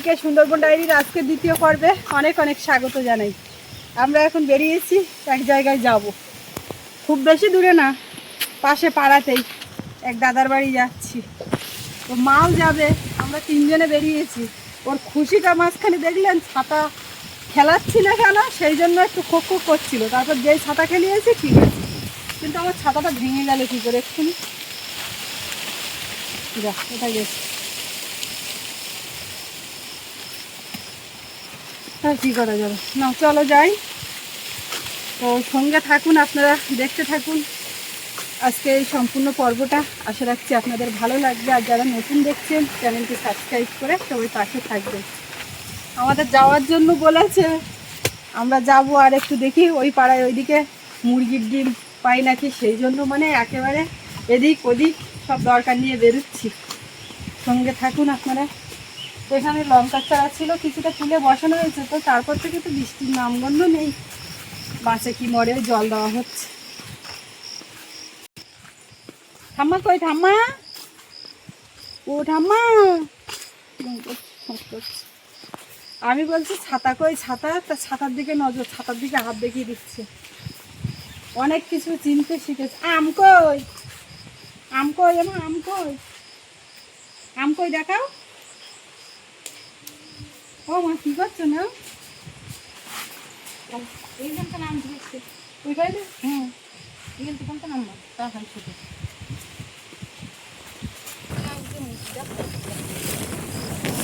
সবাইকে সুন্দরবন ডায়েরির আজকে দ্বিতীয় পর্বে অনেক অনেক স্বাগত জানাই। আমরা এখন বেরিয়েছি, এক জায়গায় যাব, খুব বেশি দূরে না, পাশে পাড়াতেই এক দাদার বাড়ি যাচ্ছি। তো মাও যাবে, আমরা তিনজনে বেরিয়েছি। ওর খুশিটা মাঝখানে দেখলেন, ছাতা খেলাচ্ছি না কেন, সেই জন্য একটু খোক খোক করছিল। তারপর যেই ছাতা খেলিয়েছি ঠিক আছে, কিন্তু আমার ছাতাটা ভেঙে গেল কী করে এক্ষুনি। যা, এটা গেছে, আর কী করা যাবে না, চলো যাই। তো সঙ্গে থাকুন, আপনারা দেখতে থাকুন আজকে এই সম্পূর্ণ পর্বটা। আশা রাখছি আপনাদের ভালো লাগবে। আর যারা নতুন দেখছেন চ্যানেলটি সাবস্ক্রাইব করে সবাই পাশে থাকবেন। আমাদের যাওয়ার জন্য বলেছে, আমরা যাব আর একটু দেখি ওই পাড়ায় ওইদিকে মুরগির ডিম পাই নাকি, সেই জন্য মানে একেবারে এদিক ওদিক সব দরকার নিয়ে বেরোচ্ছি। সঙ্গে থাকুন আপনারা। এখানে লঙ্কার চারা ছিল, কিছুটা তুলে বসানো হয়েছে, তো তারপর থেকে তো বৃষ্টির নামগন্ধ নেই। বাসে কি মরে জল দেওয়া হচ্ছে। ঠাম্মা কই, ঠাম্মা ও ঠাম্মা, আমি বলছি ছাতা কই, ছাতা, তা ছাতার দিকে নজর, ছাতার দিকে হাত দেখিয়ে দিচ্ছে। অনেক কিছু চিনতে শিখেছে। আম কই, আম কই, আমার আম কই, আম কই দেখাও। ও মা কি করছো না, এইখানকার নাম ধরছে ওই বাইরে। হ্যাঁ, এখান থেকে কোনটা নাম্বার তা হয় ছোটো।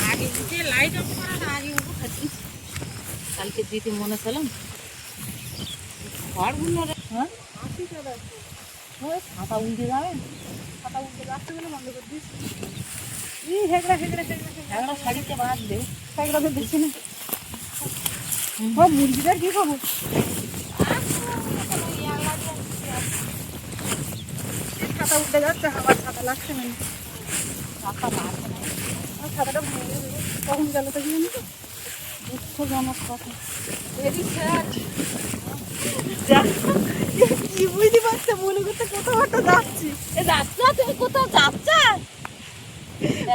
আগে যে লাইট অফ করা না, আগে উঠে খাচ্ছি। কালকে দিতে মনে ছিলাম ঘরগুলো। হ্যাঁ, আসি দাদা, ওই ছাতা উল্টে যাবে, ছাতা উল্টে যাচ্ছে বলে বন্ধ করে দিস। এই হেগড়া হেগড়া হেগড়া হেগড়া শাড়িতে বাদ দে, হেগড়া তো দেখছি না। ও মুরগিদের কি খবর? ছাতা উঠে যাচ্ছে, আবার ছাতা লাগছে না, ছাতা লাগছে না, ছাতাটা ভেঙে দেবে। কখন গেল তো কি তো দুঃখজনক কথা। কি বুঝতে পারছে, মনে করতে কোথাও একটা যাচ্ছি। যাচ্ছ তুমি, কোথাও যাচ্ছ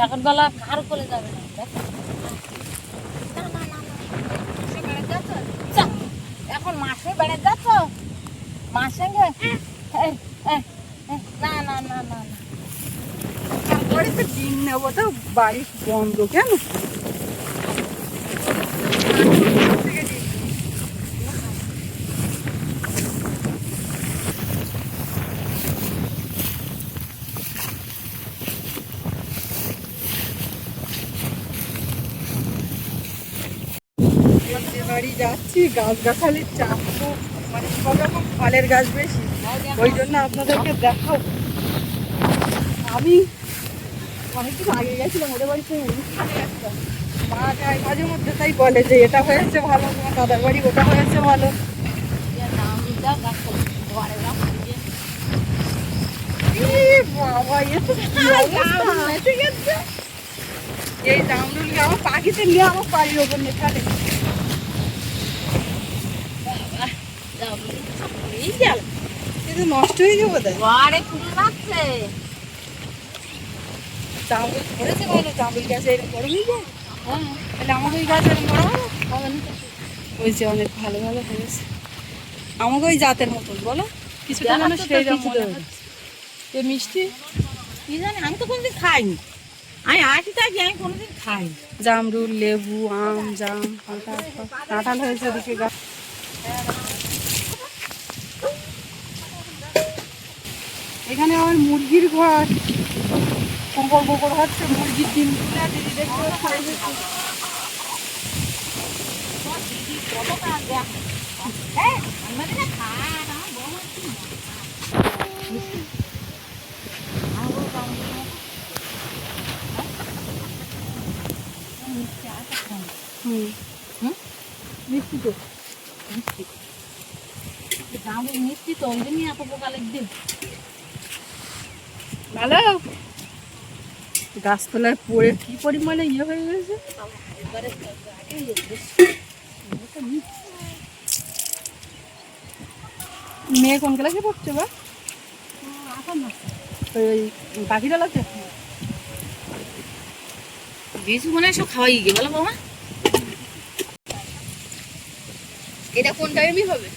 এখন বেলা কার করে যাবে না, এখন মাসে বেড়ে যাচ্ছ মার সঙ্গে। না না না না, তারপরে তো ডিম নেবো, তো বাড়ি বন্ধ কেন? বাড়ি যাচ্ছি, গাছগাছালির চাপ তো, মানে সব রকম ফলের গাছ বেশি, ওই জন্য আপনাদেরকে দেখাও। আমি অনেকদিন আগে গেছিলাম ওদের বাড়িতে, অনুষ্ঠানে গেছিলাম। মা যায় মাঝে মধ্যে, তাই বলে যে এটা হয়েছে ভালো, তোমার দাদার বাড়ি ওটা হয়েছে ভালো। বাবা, এই জামরুলকে আমার পাখিতে নিয়ে আমার বাড়ির ওপর নিয়ে ফেলে। কিন্তু নষ্ট হয়ে যাবো, জামরুল ধরেছে ভালো, জামরুল গাছে এরকম বড় হয়ে যায়। হ্যাঁ, তাহলে আমাকে ওই গাছ এরকম বড় হবে না? ওই যে অনেক ভালো ভালো হয়েছে, আমাকে ওই জাতের মতন বলো কিছুটা যেন সেই মনে হচ্ছে। মিষ্টি কি জানি, আমি তো কোনোদিন খাইনি। আমি আসি থাকি, আমি কোনোদিন খাই। জামরুল, লেবু, আম, জাম, কাঁঠাল হয়েছে ওদিকে গাছ। এখানে আমার মুরগির ঘর, গোবর গোবর হচ্ছে, মুরগির ডিম তুলে দিদি দেখতে মিষ্টি তো, মিষ্টি মিষ্টি তো, ওই জন্যই এত পোকা লাগবে। ভালো গাছতলায় পড়ে কি পরিমাণে ইয়ে হয়ে গেছে। মেয়ে কোন ক্লাসে পড়ছে বা? ওই পাখিটা লাগছে। লিচু মনে হয় সব খাওয়াই গিয়ে বলো বৌমা। এটা কোন টাইমই হবে?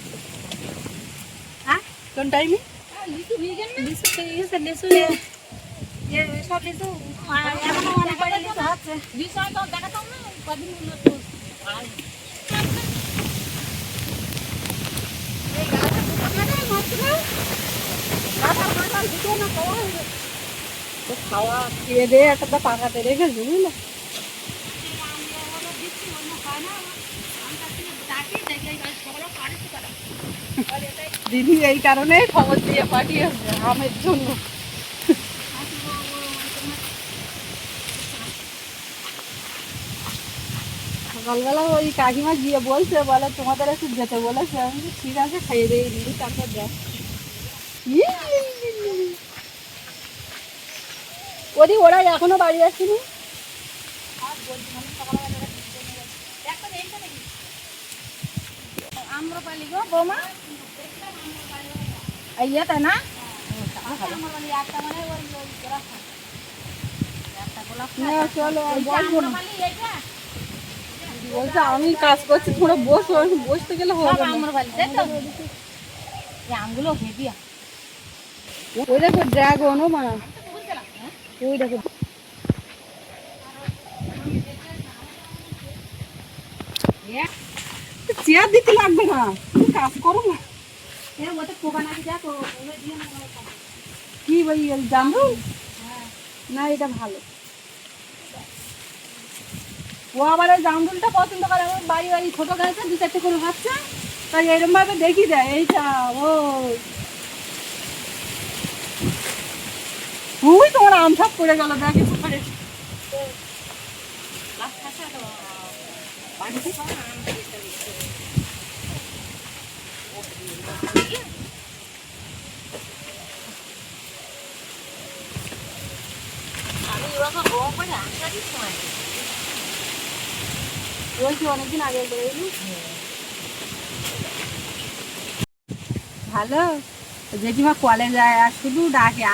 হ্যাঁ কোন টাইমে? লিচু হয়ে গেল না? লিচু পেয়ে গেছে, লিচু সব লিচু এখনো অনেক কয়টা লিচু হচ্ছে। লিচু হয়তো দেখাতাম না কদিন হলো তো। খাওয়া খেয়ে দিয়ে একটা পাকাতে রেখেছি বুঝলে। দিদি এই কারণে খবর দিয়ে পাঠিয়েছে আমের জন্য। সকালবেলা ওই কাকিমা গিয়ে বলছে, বলে তোমাদের একটু যেতে বলেছে। আমি বলছি, ঠিক আছে খাইয়ে দিয়ে দিদি তারপর দেখ। ওদি ওরা এখনো বাড়ি আসেনি। আম্রপালি গো বৌমা, ইয়েতে না চলো আর বলবো না। বলছে আমি কাজ করছি, তোমরা বসো। আমি বসতে গেলে হবে না। আম্রপালি তাই তো, আমগুলো হেভিয়া। ওই দেখো ড্রাগনও মা, ওই দেখো। চেয়ার দিতে লাগবে না, তুমি কাজ করো না। কি ওই জামরুল না, এটা ভালো। ও আবার ওই জামরুলটা পছন্দ করে। আমার বাড়ি বাড়ি ছোট গাছে 2-4টে করে হচ্ছে, তাই এরকম ভাবে দেখি দেয়। এইটা ওই তোমার আম সব পড়ে গেল, দেখে পরে। বলছি অনেকদিন আগে ভালো। জেঠিমা কলে যায় আর শুধু ডাকে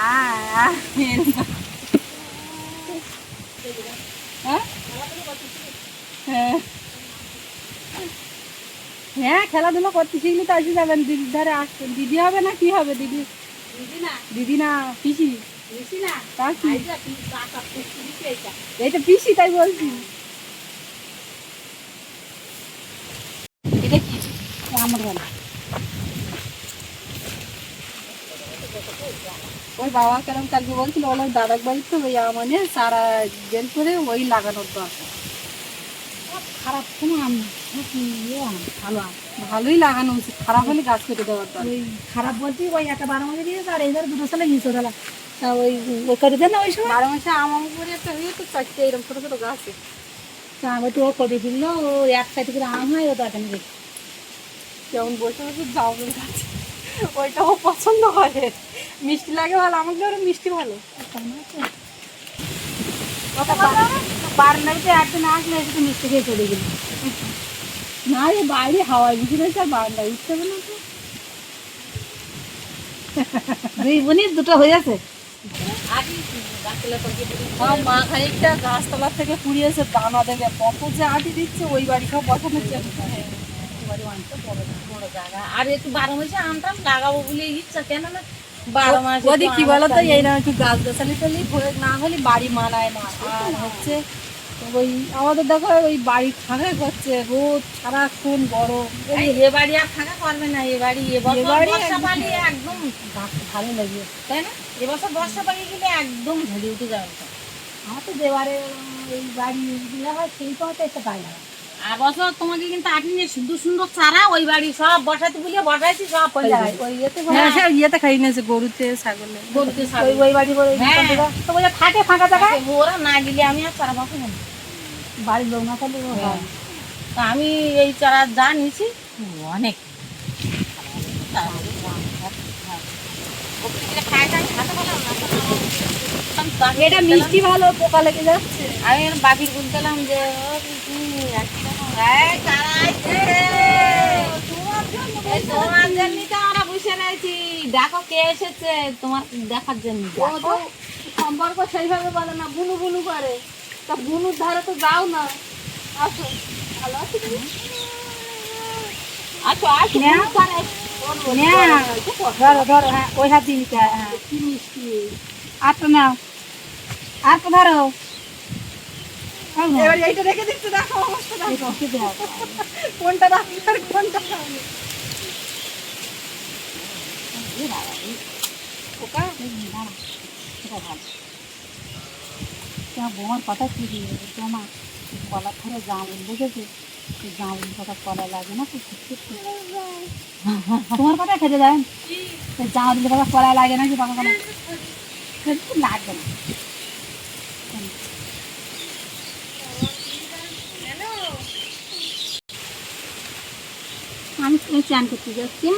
হ্যাঁ হ্যাঁ, খেলাধুলা করতে শিখলে তো আসে যাবেন। দিদির ধারে আসবেন। দিদি হবে না কি হবে? দিদি দিদি না পিসি। এইটা পিসি, তাই বলছি। এটা কি আমার বলা? ওই বাবা কেরম কালকে বলছিল, বলে দাদার বাড়িতে ওই মানে সারা বের করে ওই লাগানোর দরকার। খারাপ কোনো আম না, ভালো আম, ভালোই লাগানো উচিত। খারাপ হলে গাছ কেটে দেওয়ার দরকার। ওই খারাপ বলতে ওই একটা 12 মাসে দিয়েছে আর এদের 2 সালে নিচে দিলা। তা ওই করে দেন না ওই সময় 12 মাসে আম করে একটা হয়ে তো 4টে এরকম ছোট ছোট গাছে। তা আমি তো ও করে দিলো, ও এক সাইড করে আম হয়, ও তো এখন দেখি যেমন বসে বসে জামরুল গাছ, ওইটা ও পছন্দ করে। মিষ্টি লাগে ভালো, আমাকে ওরা মিষ্টি ভালো। বারান্দাতে একদিন আসলে একটু মিষ্টি খেয়ে চলে গেল। না রে, বাইরে হাওয়ায় বুঝে রয়েছে, আর বারান্দায় উঠতে হবে না তো। 2 বোনের 2টো হয়ে আছে। মা খানিকটা গাছতলা থেকে কুড়িয়েছে দানা দেখে, কত যে আটি দিচ্ছে। ওই বাড়ি সব বসানোর জন্য। বড় জায়গা আর একটু 12 মাসে আমটা লাগাবো বলে ইচ্ছা, কেন না 12 মাসে ওদের কি বলতো, এই না একটু গাছ গাছালি টালি না হলে বাড়ি মানায় না। আর হচ্ছে ওই আমাদের দেখো ওই বাড়ি ফাঁকা করছে, রোদ সারাক্ষণ গরম। এ বাড়ি আর ফাঁকা করবে না। এ বাড়ি বর্ষা পালি একদম ভালো লাগে, তাই না? এবছর বর্ষা পালি গেলে একদম ঝরে উঠে যাবে। আমার তো দেওয়ারে এই বাড়ি ইয়ে হয়, সেই সময়তে একটা পাই না। আর বছর তোমাকে কিন্তু আপনি যে সুন্দর সুন্দর চারা ওই বাড়ি সব বসাতে বলে বসাইছি, সব হয়ে যায় ওই ইয়েতে খাই নিয়েছে, গরুতে ছাগলে। গরুতে ওই বাড়ি করে তো বলে থাকে ফাঁকা জায়গায়। ওরা না দিলে আমি আর চারা বসাবো না, বাড়ির লোক না থাকলে হয়। তা আমি এই চারা যা নিয়েছি অনেক এটা মিষ্টি ভালো, পোকা লেগে যাচ্ছে। আমি বাপির বলছিলাম যে তোমার জন্য তো আমরা বসে রয়েছি, দেখো কে এসেছে তোমার দেখার জন্য। সম্পর্ক সেইভাবে বলে না, বুনু বুনু করে। তা বুনুর ধারে তো যাও না, আসো। ভালো আছো তুমি? আসো আসো না। না ধরো ধরো, হ্যাঁ ওই হাত দিয়ে নিতে হয়, হ্যাঁ কি মিষ্টি। আর তো নাও, আর তো ধরো। এবার এইটা রেখে দিচ্ছি, দেখো অবস্থা দেখো। কোনটা রাখি আর কোনটা খাবো। বোমার কথা কি দিয়ে তোমা কলার ধরে জামুন বুঝেছে, জামুন কথা কলা লাগে না তো, তোমার কথা খেতে দেন জামুন কথা কলা লাগে না কি বাবা কলা লাগবে না। আমি চান করতে যাচ্ছি,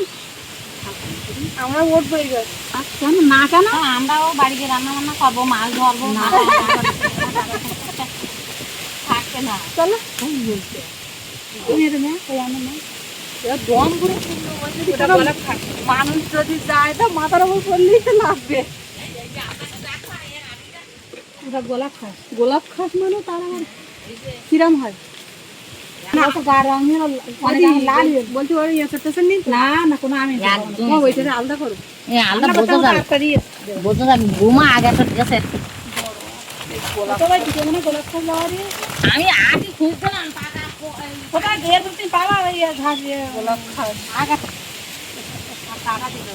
আমরা উঠবো এবার। কেন না কেন, আমরাও বাড়িতে রান্না বান্না করবো, মাছ ধরবো না থাকবে না। চলো। দম করে মানুষ যদি যায় তো মাথার উপর পড়লেই তো লাগবে। ওটা গোলাপ খাস, গোলাপ খাস মানে তার আবার কিরম হয়? না তো গার রঙ অনেক লাল বলছি ওর ইয়ে টেনশন নেই তো? না না কোনো আমি ও ওইটাকে আলাদা করো। আলাদা বোঝা যাবে, বোঝা যাবে বোমা আগে একটা গেছে। সবাই দিকে মনে গোলাপ খাস লাগারি। আমি আগে খুঁজছিলাম ওটা দিয়ে তুমি পাবা ওই ঘাস গোলাপ খাস আগে টাকা দিল।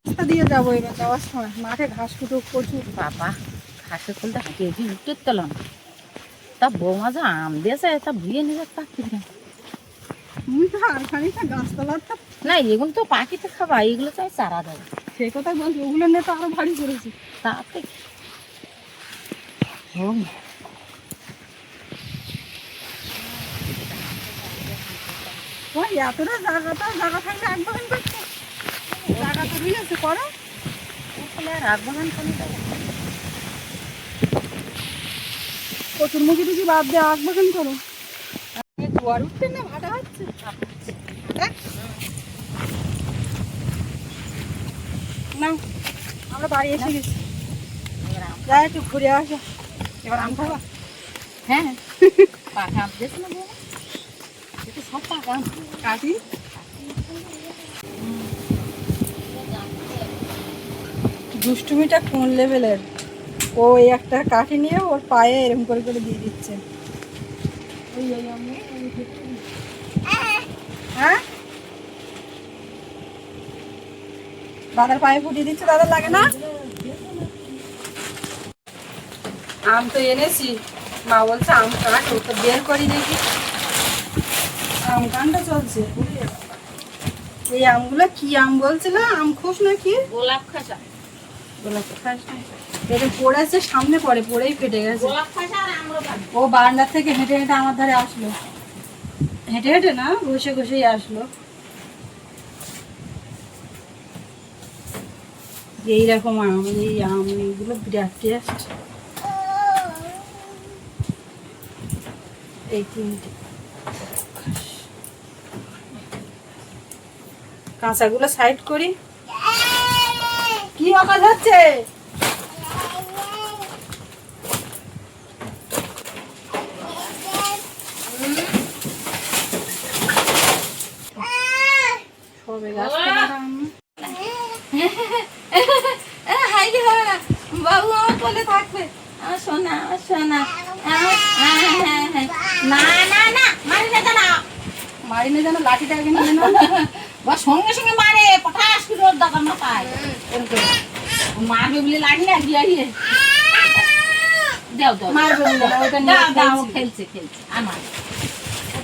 রাস্তা দিয়ে যাবো এবার যাওয়ার সময়, মাঠে ঘাস কুটো প্রচুর। বাবা ঘাসে খুলতে কেজি উঠতে গেল না, তা বৌমা যা আম দিয়েছে তা ভুয়ে নিয়ে পাখি তুমি তো আর খানিকটা গাছতলার তো না, এগুলো তো পাখিতে খাবা, এগুলো তো আমি চারা দেবো। সেই কথাই বলছি, ওগুলো নিয়ে তো আরো ভারী করেছি। তাতে ওই এতটা জায়গা থাকলে এক বাগান করছে, জায়গা তো রয়েছে করো। রাত বাগান করে দেবো। চতুর্মুখী টুকি বাদ দিয়ে আগ বাগান করো। জোয়ার উঠছে না ভাটা হচ্ছে। না আমরা বাড়ি এসে গেছি, যাই একটু ঘুরে আসো। এবার আম খাবা? হ্যাঁ পাখা আম দিয়েছে না বৌমা, এটা সব পাখা আম। কাটি দুষ্টুমিটা কোন লেভেলের। ও এই একটা কাঠি নিয়ে ওর পায়ে এরকম করে করে দিয়ে দিচ্ছে। হ্যাঁ দাদার পায়ে ফুটিয়ে দিচ্ছে, দাদার লাগে না? আম তো এনেছি, মা বলছে আম কাটো, তো বের করি দেখি। আম কান্ডা চলছে। এই আমগুলো কি আম বলছিল? আম খোস নাকি? গোলাপ খাসা, গোলাপ খাস না? এটা পড়েছে, সামনে পড়েই ফেটে গেছে। গোলাপ খাসা আর আম্রপালি। ও বারান্দার থেকে হেঁটে হেঁটে আমার ধারে আসলো, হেঁটে হেঁটে না ঘষে ঘষেই আসলো। এইরকম আম, এই আম এগুলো বিরাট টেস্ট। এই তিনটে কাঁচাগুলো সাইড করি। কি আওয়াজ হচ্ছে? সবে গাছ বাবু আমার কোলে থাকবে, আমার সোনা, আমার সোনা। না না না মারি না জানা, মারি না যেন লাঠিটা আগে নিয়ে না। বা সঙ্গে সঙ্গে মারে পটাশ করে ওর দাদা না পায়, মারবে বলে লাঠি না দিয়ে দিয়ে দাও দাও মারবে বলে না, ওটা নিয়ে দাও দাও, খেলছে। খেলছে আমার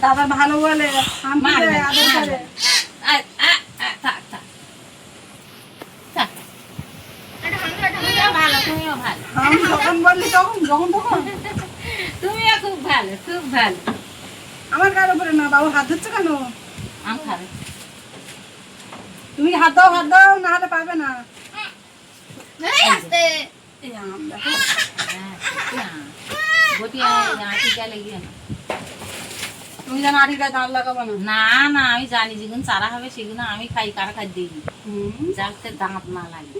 দাদা ভালো বলে, আম মারবে দিলে আদর করে। থাক থাক থাক, তুমিও ভালো, তুমিও ভালো, আম যখন বললি তখন তখন তুমিও খুব ভালো, খুব ভালো। আমার কার উপরে না, বাবু হাত ধরছে কেন? আম খাবে তুমি হাত দাও, না হলে পাবে না। এই আম দেখো। তুমি যেন আড়িটা দাঁড় লাগাবো না। না না আমি জানি যেগুলো চারা হবে সেগুলো আমি খাই, কারা খাই দিই হুম। যাতে দাঁত না লাগে।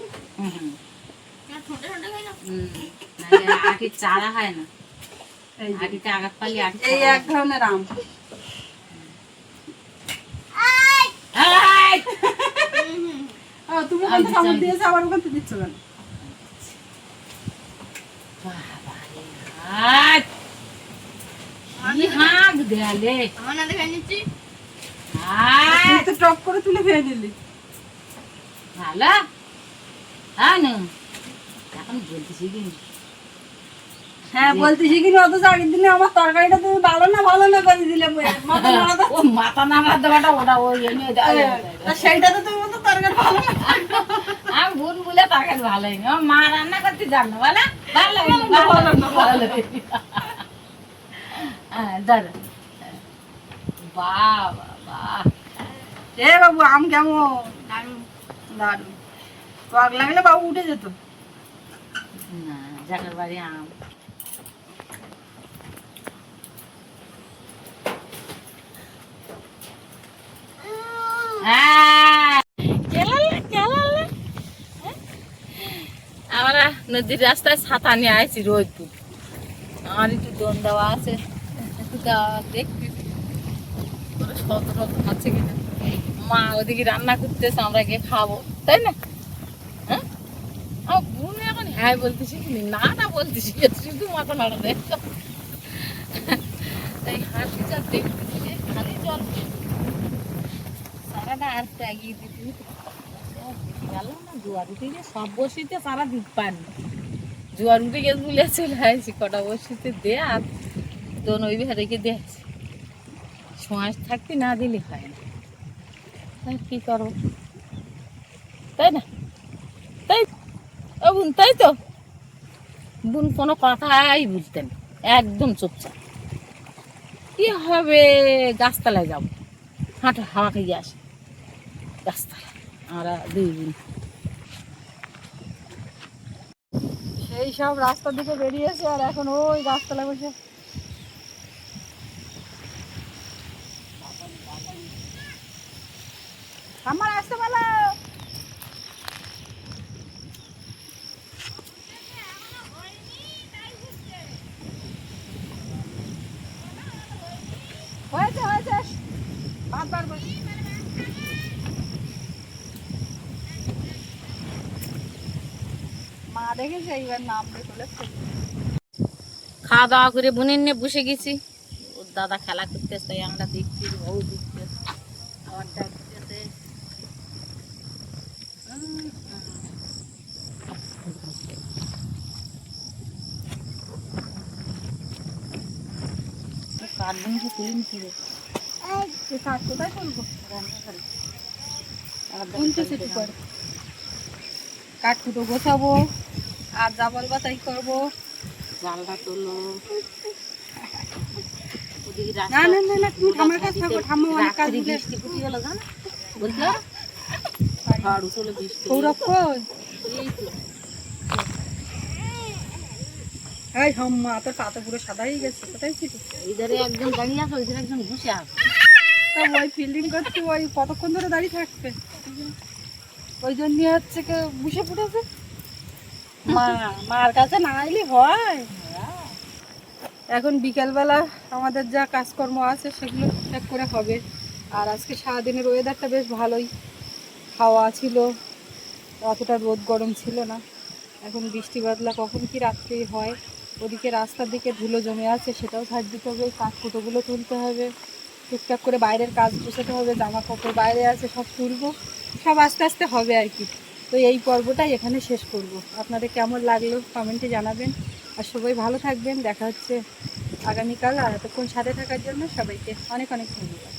আটির চারা হয় না, এই যে, আটিতে আঘাত পালি আটি এই এক ধরনের আম। তুমি ওখান থেকে কামড় দিয়েছো, আবার ওখান থেকে দিচ্ছ কেন? দেয়ালে তুই তো টপ করে তুলে খেয়ে নিলি। ভালো হ্যাঁ না, এখন বলতেছি কিন্তু হ্যাঁ বলতে শিখিনি, অথচ আগের দিনে আমার তরকারিটা তুমি ভালো না করে দিলে মাথা নাড়াতে। ও মাথা নামার দেওয়াটা ওটা ওই সেইটা তো তুমি তো তরকারি ভালো না। আমি ভুল বলে তরকারি ভালো হয়নি, আমার মা রান্না করতে জানো বলে ভালো হয়নি, ভালো হয়নি। হ্যাঁ দাদা বাহ বাহ, এ বাবু আম কেমন? দারুন। টক লাগলে বাবু উঠে যেত। না জাগার বাড়ি আম আমরা নদীর রাস্তায় ছাতা নিয়ে আইছি রোদপুর, আমার একটু দম দেওয়া আছে, দেখতে সতর্ক আছে কিনা। মা ওদিকে রান্না করতেছে, আমরা গিয়ে খাবো, তাই না? হ্যাঁ আমার বোন এখন হ্যাঁ বলতেছি না বলতেছি, শুধু মাথা নাড়া দেয়। তাই হাসি চাপ দেখতেছি যে খালি জল সারাটা আর এগিয়ে দিতে গেল না। জোয়ার উঠে গিয়ে সব বসিতে সারা দিক পানি, জোয়ার উঠে গেছে বলে চলে আসছি, কটা বসিতে দে আর দোন ওই বিহার রেখে দিয়ে আসছি। ছোঁয়াশ থাকতে না দিলে হয় না, তাই কি করবো, তাই না? তাই ও বোন, তাই তো বোন কোনো কথাই বুঝতেন, একদম চুপচাপ। কি হবে, গাছতলায় যাবো, হাঁটা হাওয়া খেয়ে আসে গাছতলায়, আমরা দুই বোন। সেই সব রাস্তার দিকে বেরিয়েছে আর এখন ওই গাছতলায় বসে। আমার আসতে বলো। হয়েছে হয়েছে, বারবার মা দেখেছে এইবার নামবে চলেছে। খাওয়া দাওয়া করে বোনের নিয়ে বসে গেছি, ওর দাদা খেলা করতেছে, তাই আমরা দেখছি, বউ দেখতেছে, আবার ডাকতেছে। কাঠ জিনিস তুলে নিতে কাজ কোথায় করবো? রান্নাঘরে শুনতেছি একটু পরে কাঠ কুটো গোছাবো আর যা বলবা তাই করবো। জালটা তোলো, ওদিকে না না না না, তুমি ঠাম্মার কাছে থাকো, ঠাম্মা অনেক কাজ দিলে। বৃষ্টি ফুটি গেল জানো, বুঝলো? ঝড় উঠলো, বৃষ্টি সৌরভ কই? এই তো এই হাম্মা তোর পা তো পুরো সাদা হয়ে গেছে, কোথায় ছিল? ইধারে একজন দাঁড়িয়ে আছে, ওইধারে একজন বসে আছে। তা ওই ফিল্ডিং করতে ওই কতক্ষণ ধরে দাঁড়িয়ে থাকবে, ওই জন্য হচ্ছে কে বসে পড়েছে। মার কাছে না এলে হয়। এখন বিকেলবেলা আমাদের যা কাজকর্ম আছে সেগুলো ঠিকঠাক করে হবে। আর আজকে সারাদিনের ওয়েদারটা বেশ ভালোই, হাওয়া ছিল, অতটা রোদ গরম ছিল না। এখন বৃষ্টি বাদলা কখন কি রাত্রি হয়। ওদিকে রাস্তার দিকে ধুলো জমে আছে, সেটাও ঝাড় দিতে হবে, কাঠকুটোগুলো তুলতে হবে, টুকটাক করে বাইরের কাজ বসাতে হবে, জামা কাপড় বাইরে আছে সব তুলবো, সব আস্তে আস্তে হবে আর কি। তো এই পর্বটাই এখানে শেষ করব। আপনাদের কেমন লাগলো কমেন্টে জানাবেন, আর সবাই ভালো থাকবেন। দেখা হচ্ছে আগামীকাল। আর এতক্ষণ সাথে থাকার জন্য সবাইকে অনেক অনেক ধন্যবাদ।